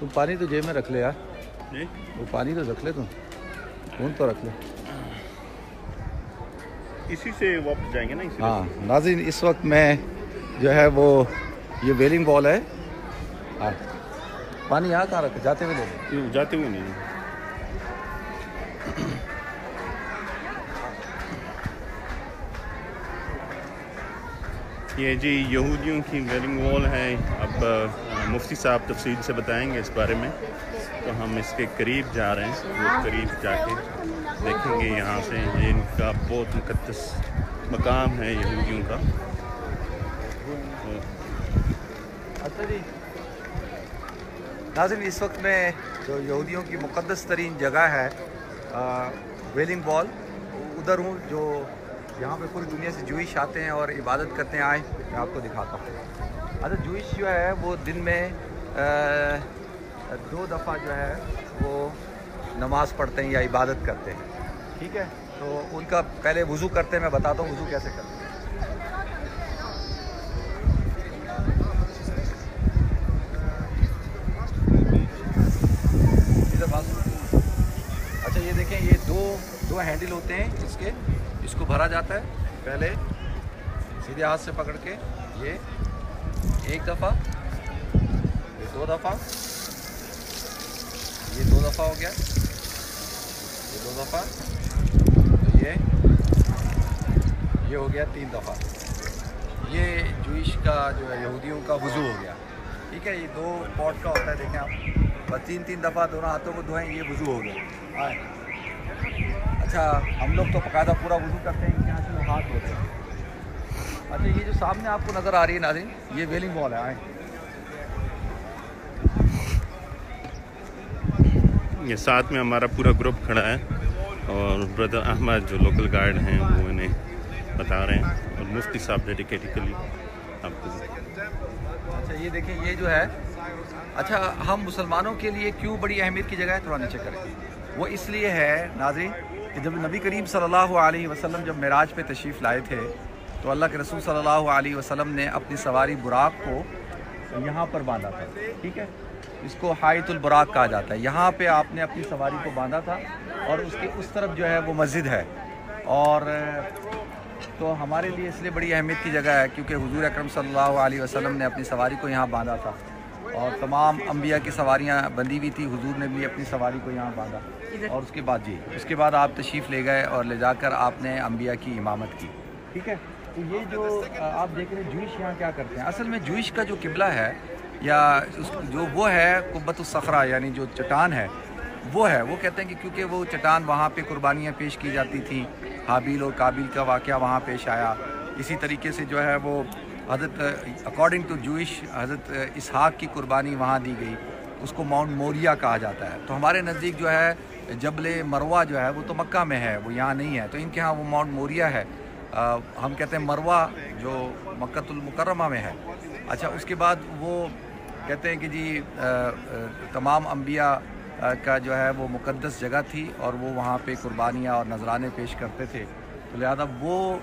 तुम पानी तो जेब में रख ले यार। जी वो पानी तो रख ले, तुम फोन तो रख ले। इसी से वापस जाएंगे ना, इसी हाँ नाज़रीन, इस वक्त मैं जो है वो ये वेलिंग बॉल है। हाँ पानी यहाँ कहाँ रखे, जाते हुए ले लो। जाते हुए नहीं। ये जी यहूदियों की वेलिंग वॉल है। अब मुफ्ती साहब तफसील से बताएंगे इस बारे में, तो हम इसके करीब जा रहे हैं। वो करीब जाके देखेंगे यहाँ से। ये इनका बहुत मुक़द्दस मकाम है यहूदियों का। अच्छा जी नाज़रीन, इस वक्त में जो यहूदियों की मुक़द्दस तरीन जगह है वेलिंग बॉल, उधर हूँ, जो यहाँ पे पूरी दुनिया से जूइश आते हैं और इबादत करते हैं। आए मैं आपको दिखाता हूँ। अच्छा जूइश जो है वो दिन में 2 दफ़ा जो है वो नमाज़ पढ़ते हैं या इबादत करते हैं। ठीक है, तो उनका पहले वज़ू करते हैं। मैं बताता हूँ वज़ू कैसे करते हैं। अच्छा ये देखें, ये दो हैंडल होते हैं इसके, इसको भरा जाता है। पहले सीधे हाथ से पकड़ के ये 1 दफ़ा, ये 2 दफ़ा, ये 2 दफ़ा हो गया, ये 2 दफ़ा, तो ये हो गया 3 दफ़ा। ये जूइश का जो है यहूदियों का वज़ू हो गया। ठीक है, ये 2 पॉट का होता है, देखें आप, बस 3-3 दफ़ा दोनों हाथों को धोएं, ये वज़ू हो गया। अच्छा हम लोग तो बाकायदा पूरा वज़ू करते हैं, यहाँ से हाथ धोते हैं। अच्छा ये जो सामने आपको नज़र आ रही है नाज़रीन, ये वेलिंग बॉल है। आए ये साथ में हमारा पूरा ग्रुप खड़ा है और ब्रदर अहमद जो लोकल गाइड हैं वो इन्हें बता रहे हैं, और मुफ्ती साहब डेडिकेटिकली आपको। अच्छा ये देखें, ये जो है, अच्छा हम मुसलमानों के लिए क्यों बड़ी अहमियत की जगह है, थोड़ा नीचे करें। वो इसलिए है नाज़रीन कि जब नबी करीम सल्लल्लाहु अलैहि वसल्लम जब मेराज पे तशरीफ़ लाए थे, तो अल्लाह के रसूल सल्लल्लाहु अलैहि वसल्लम ने अपनी सवारी बुराक को यहाँ पर बांधा था। ठीक है, इसको हायतुल बुराक कहा जाता है। यहाँ पे आपने अपनी सवारी को बांधा था और उसके उस तरफ जो है वो मस्जिद है। और तो हमारे लिए इसलिए बड़ी अहमियत की जगह है क्योंकि हुजूर अकरम सल्लल्लाहु अलैहि वसल्लम ने अपनी सवारी को यहाँ बांधा था और तमाम अंबिया की सवारियाँ बंधी हुई थी, हुजूर ने भी अपनी सवारी को यहाँ बांधा। और उसके बाद उसके बाद आप तशरीफ़ ले गए और ले जाकर आपने अंबिया की इमामत की। ठीक है, तो ये जो आप देख रहे हैं जूइश यहाँ क्या करते हैं, असल में जूइश का जो किबला है या जो वो है कुब्बतुस सखरा, यानी जो चट्टान है वो है, वो कहते हैं कि क्योंकि वो चट्टान वहाँ पे कुर्बानियाँ पेश की जाती थी, हाबिल और काबिल का वाक़या वहाँ पेश आया। इसी तरीके से जो है वो हज़रत अकॉर्डिंग टू जूइश हज़रत इसहाक़ की कुर्बानी वहाँ दी गई, उसको माउंट मोरिया कहा जाता है। तो हमारे नज़दीक जो है जबल मरवा जो है वो तो मक्का में है, वो यहाँ नहीं है, तो इनके यहाँ वो माउंट मोरिया है। हम कहते हैं मरवा जो मक्कतुल मुकर्रमा में है। अच्छा उसके बाद वो कहते हैं कि जी तमाम अंबिया का जो है वो मुक़द्दस जगह थी और वो वहाँ पे कुर्बानियाँ और नजराने पेश करते थे, तो लिहाजा वो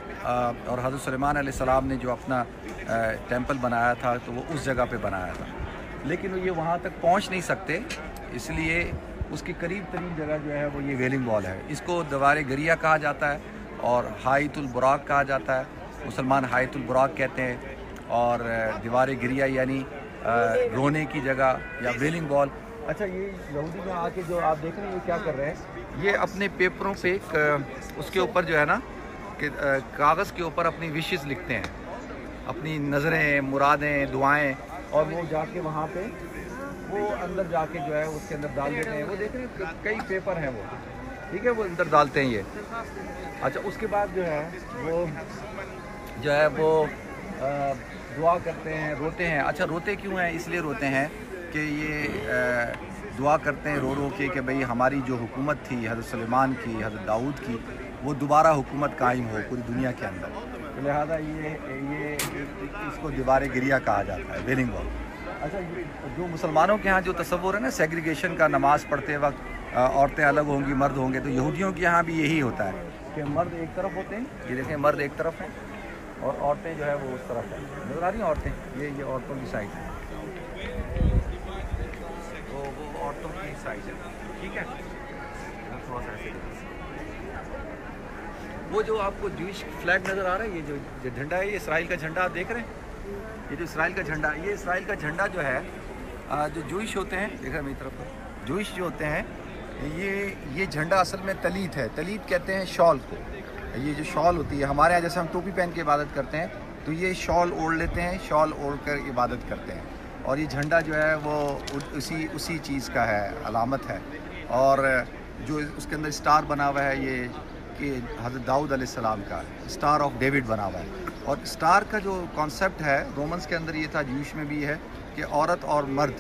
और हज़रत सुलेमान अलैहिस्सलाम ने जो अपना टेंपल बनाया था तो वो उस जगह पे बनाया था, लेकिन ये वहाँ तक पहुँच नहीं सकते, इसलिए उसकी करीब तरीन जगह जो है वो ये वेलिंग बॉल है। इसको दीवार गरिया कहा जाता है और हायतुल बुराक कहा जाता है, मुसलमान हायतुल बुराक कहते हैं, और दीवार गिरिया यानी रोने की जगह या वेलिंग बॉल। अच्छा ये यहूदी में आके जो आप देख रहे हैं ये क्या कर रहे हैं, ये अपने पेपरों पे उसके ऊपर जो है ना कि कागज़ के ऊपर अपनी विशेस लिखते हैं, अपनी नज़रें, मुरादें, दुआएं, और वो जाके वहाँ पे वो अंदर जाके जो है उसके अंदर डाल देते हैं। वो देख रहे हैं कई पेपर हैं वो, ठीक है, वो अंदर डालते हैं ये। अच्छा उसके बाद जो है वो दुआ करते हैं, रोते हैं। अच्छा रोते क्यों हैं, इसलिए रोते हैं कि ये दुआ करते हैं रो रो के कि भाई हमारी जो हुकूमत थी हज़रत सुलेमान की, हज़रत दाऊद की, वो दोबारा हुकूमत कायम हो पूरी दुनिया के अंदर, तो लिहाजा ये इसको दीवार गिरिया कहा जाता है, वेलिंग वॉल। अच्छा जो मुसलमानों के यहाँ जो तसव्वुर है ना सेग्रीगेशन का, नमाज़ पढ़ते वक्त औरतें अलग होंगी, मर्द होंगे, तो यहूदियों के यहाँ भी यही होता है कि मर्द एक तरफ होते हैं, ये देखें मर्द एक तरफ हैं और औरतें जो है वो उस तरफ हैं, नजर आ रही हैं औरतें, ये औरतों की साइड है। तो औरतों की साइड है, ठीक है। थोड़ा सा ऐसे देखो, वो जो आपको जूइश फ्लैग नज़र आ रहा है, ये जो झंडा है, ये इसराइल का झंडा आप देख रहे हैं। ये जो इसराइल का झंडा, ये इसराइल का झंडा जो है, जो जूइश होते हैं, देखा मेरी तरफ, जूइश जो होते हैं, ये झंडा असल में तलीत है। तलीत कहते हैं शॉल को। ये जो शॉल होती है, हमारे यहाँ जैसे हम टोपी पहन के इबादत करते हैं, तो ये शॉल ओढ़ लेते हैं, शॉल ओढ़ कर इबादत करते हैं। और ये झंडा जो है वो उसी चीज़ का है, अलामत है। और जो उसके अंदर स्टार बना हुआ है, ये कि हज़रत दाऊद अलैहिस्सलाम का स्टार ऑफ डेविड बना हुआ है। और स्टार का जो कॉन्सेप्ट है रोमन्स के अंदर ये था, जूश में भी है, कि औरत और मर्द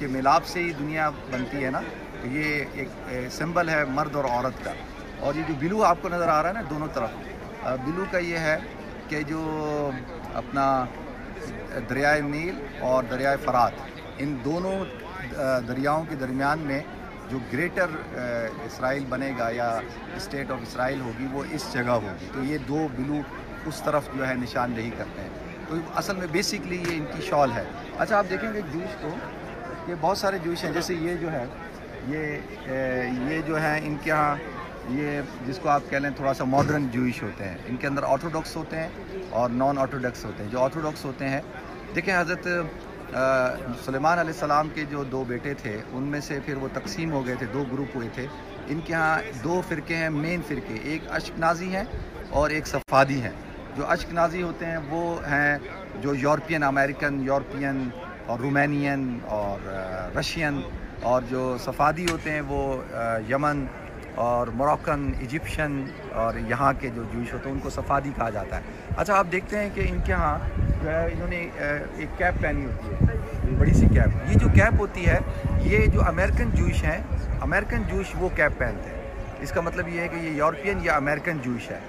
के मिलाप से ही दुनिया बनती है ना। तो ये एक सिंबल है मर्द और औरत का। और ये जो ब्लू आपको नज़र आ रहा है ना दोनों तरफ, ब्लू का ये है कि जो अपना दरियाए नील और दरियाए फरात, इन दोनों दरियाओं के दरमियान में जो ग्रेटर इसराइल बनेगा या स्टेट ऑफ इसराइल होगी, वो इस जगह होगी। तो ये दो ब्लू उस तरफ जो है निशानदेही करते हैं। तो असल में बेसिकली ये इनकी शॉल है। अच्छा, आप देखेंगे जूश को, ये बहुत सारे जूश हैं। जैसे ये जो है, ये जो है इनके यहाँ, ये जिसको आप कह लें थोड़ा सा मॉडर्न जूइश होते हैं। इनके अंदर ऑर्थोडॉक्स होते हैं और नॉन ऑर्थोडॉक्स होते हैं। जो ऑर्थोडॉक्स होते हैं, देखें हज़रत सुलेमान अलैहिस्सलाम के जो दो बेटे थे, उनमें से फिर वो तकसीम हो गए थे, दो ग्रुप हुए थे। इनके यहाँ दो फ़िरके हैं, मेन फ़िरके, एक अश्कनाज़ी हैं और एक सफ़ादी हैं। जो अश्कनाज़ी होते हैं वो हैं जो यूरोपियन अमेरिकन, यूरोपियन और रोमानियन और रशियन। और जो सफ़ादी होते हैं वो यमन और मोरक्कन, इजिप्शियन और यहाँ के जो जूश होते हैं उनको सफ़ादी कहा जाता है। अच्छा, आप देखते हैं कि इनके यहाँ जो है इन्होंने एक कैप पहनी होती है, बड़ी सी कैप। ये जो कैप होती है, ये जो अमेरिकन जूश हैं, अमेरिकन जूश वो कैप पहनते हैं। इसका मतलब ये है कि ये यूरोपियन या अमेरिकन जूश है।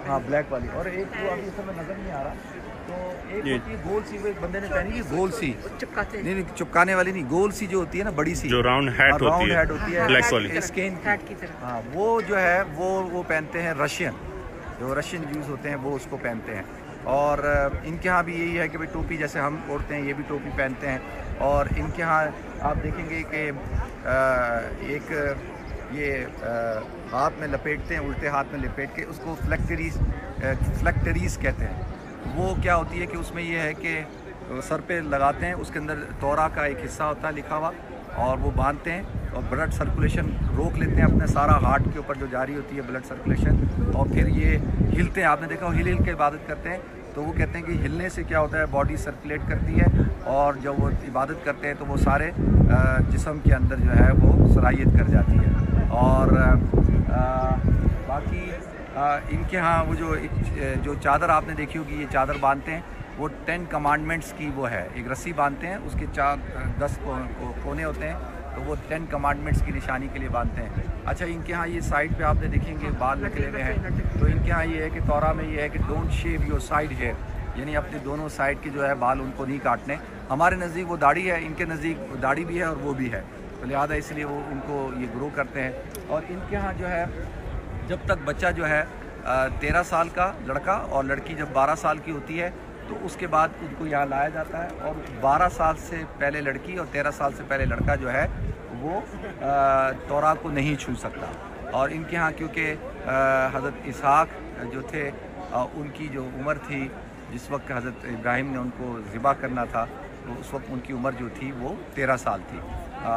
हाँ, ब्लैक वाली। और एक जो अभी समय नज़र नहीं आ रहा, तो एक होती है गोल सी, वो एक बंदे ने पहनी है गोल सी, नहीं चिपकाने वाली नहीं, गोल सी जो होती है ना, बड़ी सी, जो राउंड हेड होती है ब्लैक वाली, स्केन की। हाँ, वो जो है वो पहनते हैं रशियन, जो रशियन जूस होते हैं वो उसको पहनते हैं। और इनके यहाँ भी यही है कि भाई टोपी जैसे हम ओढ़ते हैं, ये भी टोपी पहनते हैं। और इनके यहाँ आप देखेंगे कि एक ये हाथ में लपेटते हैं, उल्टे हाथ में लपेट के, उसको फ्लैक्टरीज कहते हैं। वो क्या होती है कि उसमें ये है कि सर पे लगाते हैं, उसके अंदर तौरा का एक हिस्सा होता है लिखा हुआ, और वो बांधते हैं और ब्लड सर्कुलेशन रोक लेते हैं अपने सारा हार्ट के ऊपर जो जारी होती है ब्लड सर्कुलेशन। और फिर ये हिलते हैं, आपने देखा हिल के इबादत करते हैं। तो वो कहते हैं कि हिलने से क्या होता है, बॉडी सर्कुलेट करती है, और जब वो इबादत करते हैं तो वो सारे जिस्म के अंदर जो है वो सलाहियत कर जाती है। और बाकी इनके यहाँ वो जो चादर आपने देखी होगी, ये चादर बांधते हैं, वो 10 कमांडमेंट्स की वो है, एक रस्सी बांधते हैं, उसके 10 कोने होते हैं, तो वो 10 कमांडमेंट्स की निशानी के लिए बांधते हैं। अच्छा, इनके यहाँ ये साइड पे आपने देखेंगे बाल निकले हुए हैं। तो इनके यहाँ ये है कि तौरा में ये है कि don't shave your side hair, यानी अपने दोनों साइड के जो है बाल उनको नहीं काटने। हमारे नज़दीक वो दाढ़ी है, इनके नज़दीक दाढ़ी भी है और वो भी है, तो लिहाजा इसलिए वो उनको ये ग्रो करते हैं। और इनके यहाँ जो है, जब तक बच्चा जो है 13 साल का लड़का और लड़की जब 12 साल की होती है, तो उसके बाद उनको यहाँ लाया जाता है। और 12 साल से पहले लड़की और 13 साल से पहले लड़का जो है वो तौरा को नहीं छू सकता। और इनके यहाँ क्योंकि हज़रत इसहाक जो थे, उनकी जो उम्र थी जिस वक्त हज़रत इब्राहिम ने उनको ज़िबा करना था, तो उस वक्त उनकी उम्र जो थी वो 13 साल थी।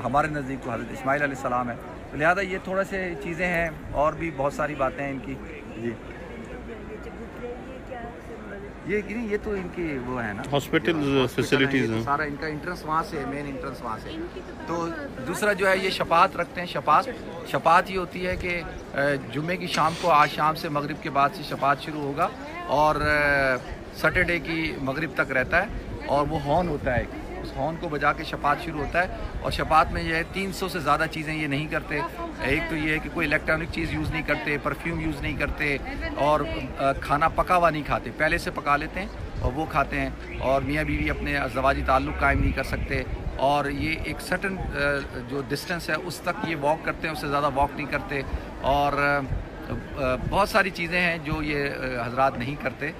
हमारे नज़दीक तो हज़रत इस्माइल अलैहिस्सलाम है। तो लिहाजा ये थोड़ा से चीज़ें हैं, और भी बहुत सारी बातें हैं इनकी। जी, ये तो इनकी वो है ना, हॉस्पिटल फैसिलिटीज़ हैं, सारा इनका इंट्रेंस वहाँ से, मेन इंट्रेंस वहाँ से। तो दूसरा जो है ये शपात रखते हैं। शपात ये होती है कि जुम्मे की शाम को, आज शाम से मगरिब के बाद से शपात शुरू होगा और सैटरडे की मगरिब तक रहता है। और वो हॉर्न होता है, उस हॉर्न को बजा के शपात शुरू होता है। और शपात में ये है 300 से ज़्यादा चीज़ें ये नहीं करते। एक तो ये है कि कोई इलेक्ट्रॉनिक चीज़ यूज़ नहीं करते, परफ्यूम यूज़ नहीं करते, और खाना पका हुआ नहीं खाते, पहले से पका लेते हैं और वो खाते हैं। और मियाँ बीवी अपने अज़वाजी ताल्लुक़ कायम नहीं कर सकते। और ये एक सर्टन जो डिस्टेंस है उस तक ये वॉक करते हैं, उससे ज़्यादा वॉक नहीं करते। और बहुत सारी चीज़ें हैं जो ये हजरात नहीं करते,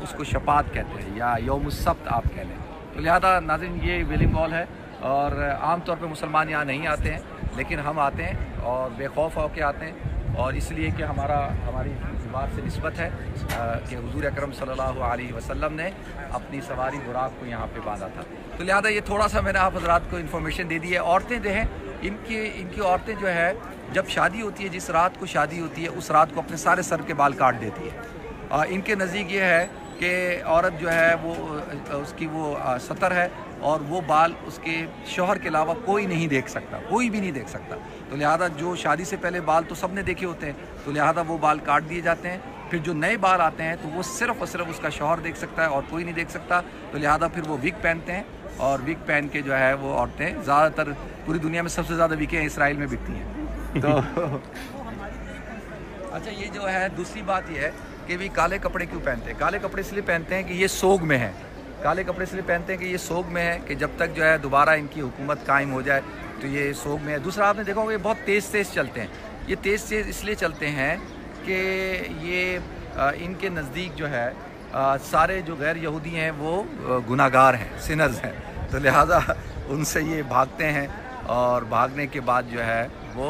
उसको शपात कहते हैं या यौमुस सब्त आप कह लें। तो लिहाजा नाज़रीन, ये वेलिंग वॉल है और आम तौर पे मुसलमान यहाँ नहीं आते हैं, लेकिन हम आते हैं और बेखौफ होकर आते हैं, और इसलिए कि हमारी बात से निस्बत है कि हुजूर अकरम सल्लल्लाहु अलैहि वसल्लम ने अपनी सवारी बुराक को यहाँ पे बांधा था। तो लिहाजा ये थोड़ा सा मैंने आप हजरात को इन्फॉर्मेशन दे दी है। औरतें जो हैं, इनकी औरतें जो है जब शादी होती है, जिस रात को शादी होती है उस रात को अपने सारे सर के बाल काट देती है। इनके नज़दीक ये है कि औरत जो है वो उसकी वो सतर है और वो बाल उसके शौहर के अलावा कोई नहीं देख सकता, कोई भी नहीं देख सकता। तो लिहाजा जो शादी से पहले बाल तो सब ने देखे होते हैं, तो लिहाजा वो बाल काट दिए जाते हैं। फिर जो नए बाल आते हैं तो वो सिर्फ़ और सिर्फ उसका शौहर देख सकता है और कोई नहीं देख सकता। तो लिहाजा फिर वो विग पहनते हैं, और विग पहन के जो है वो औरतें ज़्यादातर पूरी दुनिया में सबसे ज़्यादा विकें इसराइल में बिकती हैं। तो अच्छा, ये जो है दूसरी बात ये है कि भी काले कपड़े क्यों पहनते हैं। काले कपड़े इसलिए पहनते हैं कि ये सोग में है। काले कपड़े इसलिए पहनते हैं कि ये सोग में है कि जब तक जो है दोबारा इनकी हुकूमत कायम हो जाए तो ये सोग में है। दूसरा आपने देखा होगा ये बहुत तेज़ चलते हैं। ये तेज़ इसलिए चलते हैं कि ये इनके नज़दीक जो है सारे जो गैर यहूदी हैं वो गुनाहगार हैं, सिनर्स हैं। तो लिहाजा उनसे ये भागते हैं, और भागने के बाद जो है वो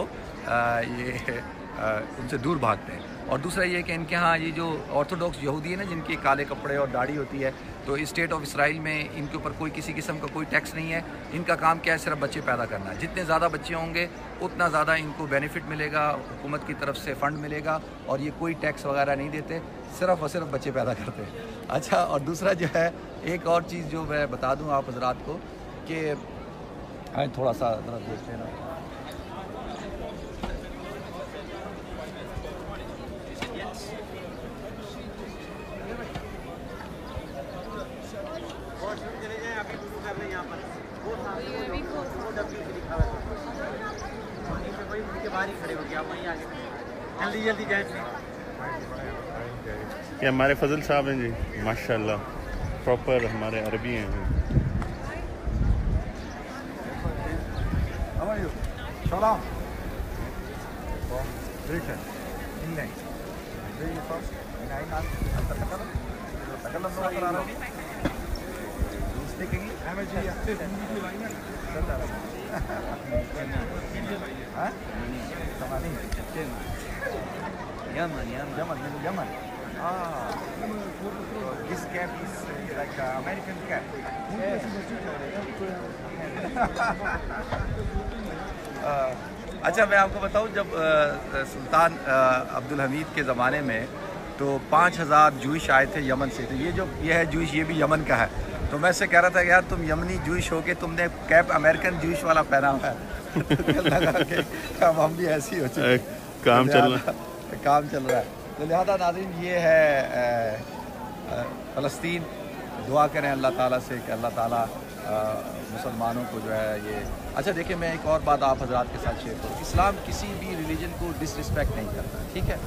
उनसे दूर भागते हैं। और दूसरा ये कि इनके यहाँ ये जो ऑर्थोडॉक्स यहूदी है ना, जिनके काले कपड़े और दाढ़ी होती है, तो स्टेट ऑफ इसराइल में इनके ऊपर कोई किसी किस्म का कोई टैक्स नहीं है। इनका काम क्या है, सिर्फ बच्चे पैदा करना है। जितने ज़्यादा बच्चे होंगे उतना ज़्यादा इनको बेनिफिट मिलेगा, हुकूमत की तरफ से फ़ंड मिलेगा, और ये कोई टैक्स वगैरह नहीं देते, सिर्फ और सिर्फ बच्चे पैदा करते हैं। अच्छा, और दूसरा जो है एक और चीज़ जो मैं बता दूँ आप हज़रात को कि थोड़ा सा देखते हैं ना, ये हमारे फजल साहब हैं जी, माशाल्लाह प्रॉपर हमारे अरबी हैं। सलाम। Yemen. This cap is like an American cap. अच्छा, मैं आपको बताऊं, जब सुल्तान अब्दुल हमीद के ज़माने में तो 5000 जूइश आए थे यमन से। तो ये है जूइश, ये भी यमन का है। तो मैं से कह रहा था यार, तुम यमनी जूइश हो के तुमने कैप अमेरिकन जूइश वाला पहना हुआ है। लगा कि अब हम भी ऐसी हो चुके, काम चल रहा है। तो लिहाजा नाज़रीन, ये है फ़लस्तीन। दुआ करें अल्लाह ताला से कि अल्लाह ताला मुसलमानों को जो है ये। अच्छा देखिए, मैं एक और बात आप हज़रात के साथ शेयर करूँ। इस्लाम किसी भी रिलीजन को डिसरिस्पेक्ट नहीं करता, ठीक है।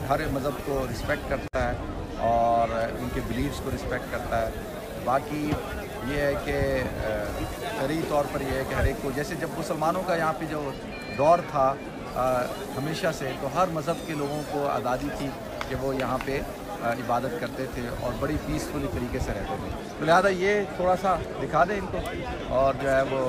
हर मज़हब को रिस्पेक्ट करता है और उनके बिलीव्स को रिस्पेक्ट करता है। बाकी ये है कि शरई तौर पर यह है कि हर एक को, जैसे जब मुसलमानों का यहाँ पे जो दौर था हमेशा से, तो हर मज़हब के लोगों को आज़ादी थी कि वो यहाँ पे इबादत करते थे और बड़ी पीसफुली तरीके से रहते थे। तो लिहाजा ये थोड़ा सा दिखा दें इनको, और जो है वो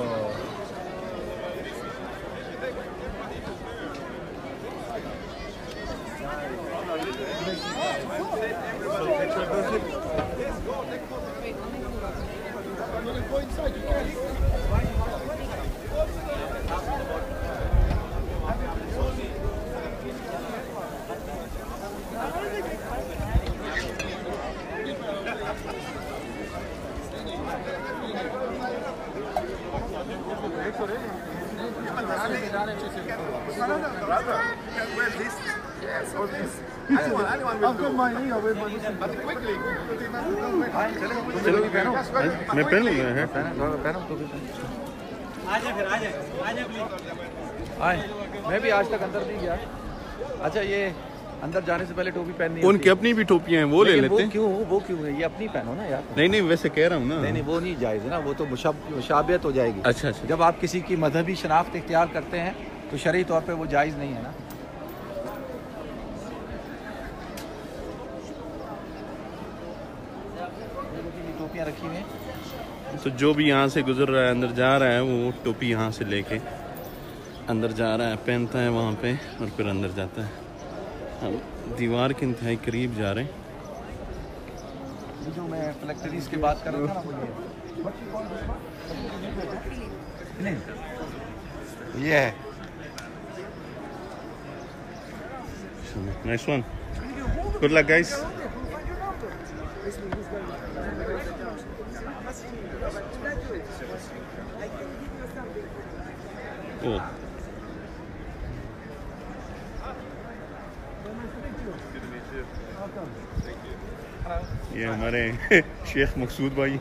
मैं पहन लूँगा। मैं भी आज तक अंदर नहीं गया। अच्छा, ये अंदर जाने से पहले टोपी पहननी है। उनकी अपनी भी टोपियाँ हैं, वो ले लेते हैं। वो क्यों है? ये अपनी पहनो ना यार। नहीं, वैसे कह रहा हूँ ना। नहीं, वो नहीं जायज़ है ना, वो तो मुशाबियत हो जाएगी। अच्छा। जब आप किसी की मजहबी शनाख्त इख्तियार करते हैं तो शरई तौर पे वो जायज़ नहीं है ना। टोपियाँ रखी हुई हैं, तो जो भी यहाँ से गुजर रहा है अंदर जा रहा है वो टोपी यहाँ से लेके अंदर जा रहा है, पहनता है वहाँ पे और फिर अंदर जाता है। हम दीवार के इंतहाई करीब जा रहे हैं। जो मैं फ्लैक्टरीज की बात कर रहा था ना, ये है। Nice one. Good luck, guys. Oh. ये हमारे शेख मकसूद भाई।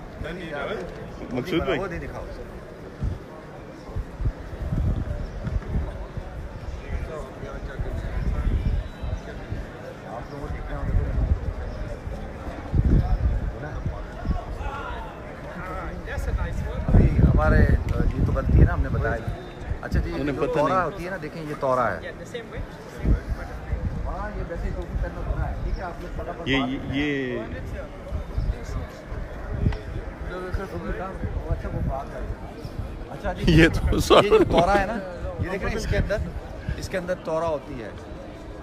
मकसूद भाई वो दिखाओ। अभी हमारे ये तो बनती है ना, हमने बताया। अच्छा जी, जो तौरा होती है ना, देखें ये तौरा है। हाँ, ये वैसे ही टोपी पहनना होता है, ठीक है। आप लोग फटाफट ये अच्छा वो बात है। अच्छा जी, ये तो ये जो तौरा है ना, ये देख रहे हैं, इसके अंदर तौरा होती है।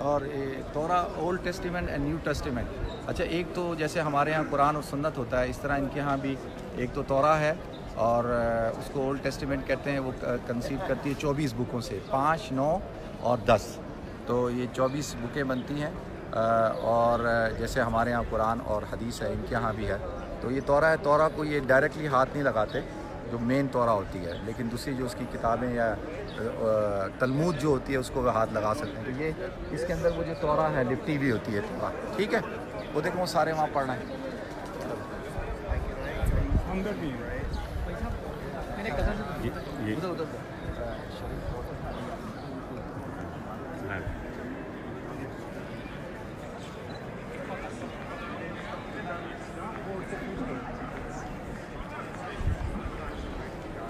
और तौरा old testament and new testament. अच्छा, एक तो जैसे हमारे यहाँ कुरान और सुन्नत होता है, इस तरह इनके यहाँ भी एक तो तौरा है और उसको ओल्ड टेस्टिमेंट कहते हैं। वो कंसीव करती है 24 बुकों से, 5, 9 और 10। तो ये 24 बुकें बनती हैं। और जैसे हमारे यहाँ कुरान और हदीस है, इनके यहाँ भी है। तो ये तौरा है। तौरा को ये डायरेक्टली हाथ नहीं लगाते, जो मेन तौरा होती है, लेकिन दूसरी जो उसकी किताबें या तलमूद जो होती है उसको हाथ लगा सकते हैं। तो ये इसके अंदर वो जो तौरा है लिपटी भी होती है तौरा, ठीक है। वो देखो वो सारे वहाँ पढ़ना है। ये उधर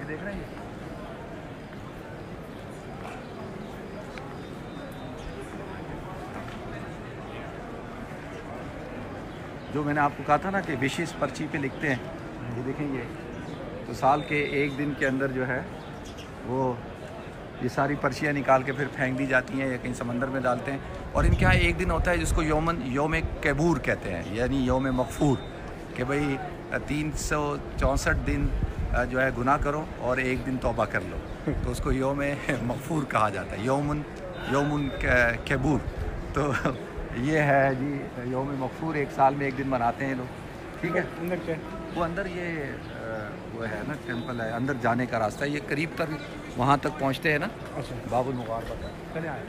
देख रहे हैं। जो मैंने आपको कहा था ना कि विशेष पर्ची पे लिखते हैं, ये देखें। ये तो साल के एक दिन के अंदर जो है वो ये सारी पर्चियाँ निकाल के फिर फेंक दी जाती हैं या कहीं समंदर में डालते हैं। और इनके यहाँ एक दिन होता है जिसको योम कैबूर कहते हैं, यानी योम मगफूर, कि भाई 364 दिन जो है गुनाह करो और एक दिन तौबा कर लो, तो उसको योम मगफूर कहा जाता है, योमुन कैबूर। तो ये है जी योम मगफूर, एक साल में एक दिन मनाते हैं लोग, ठीक है। वो अंदर ये वो है ना, टेंपल है, अंदर जाने का रास्ता है। ये करीब तक वहाँ तक पहुँचते हैं ना। अच्छा, बाबुल मुबारक चले आए।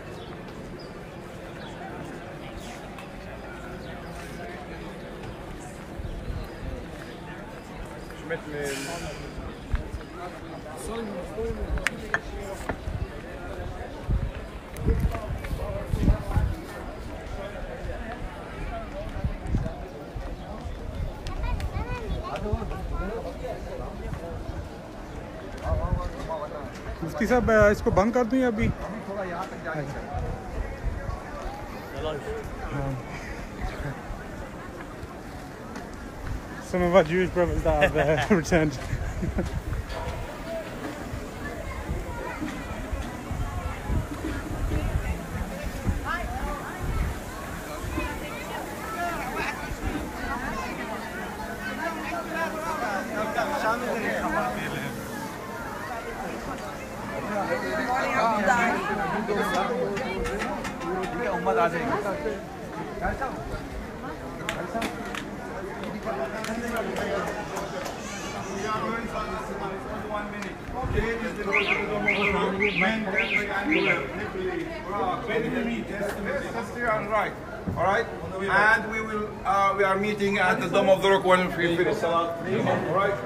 मुफ्ती साहब, इसको बंद कर दूं या अभी? थोड़ा यहाँ तक जाए। Some of our Jewish brothers that have returned. उम्मत आ जाएगी। All right, and we are meeting at the Dome of the Rock when we finish Salah. All right.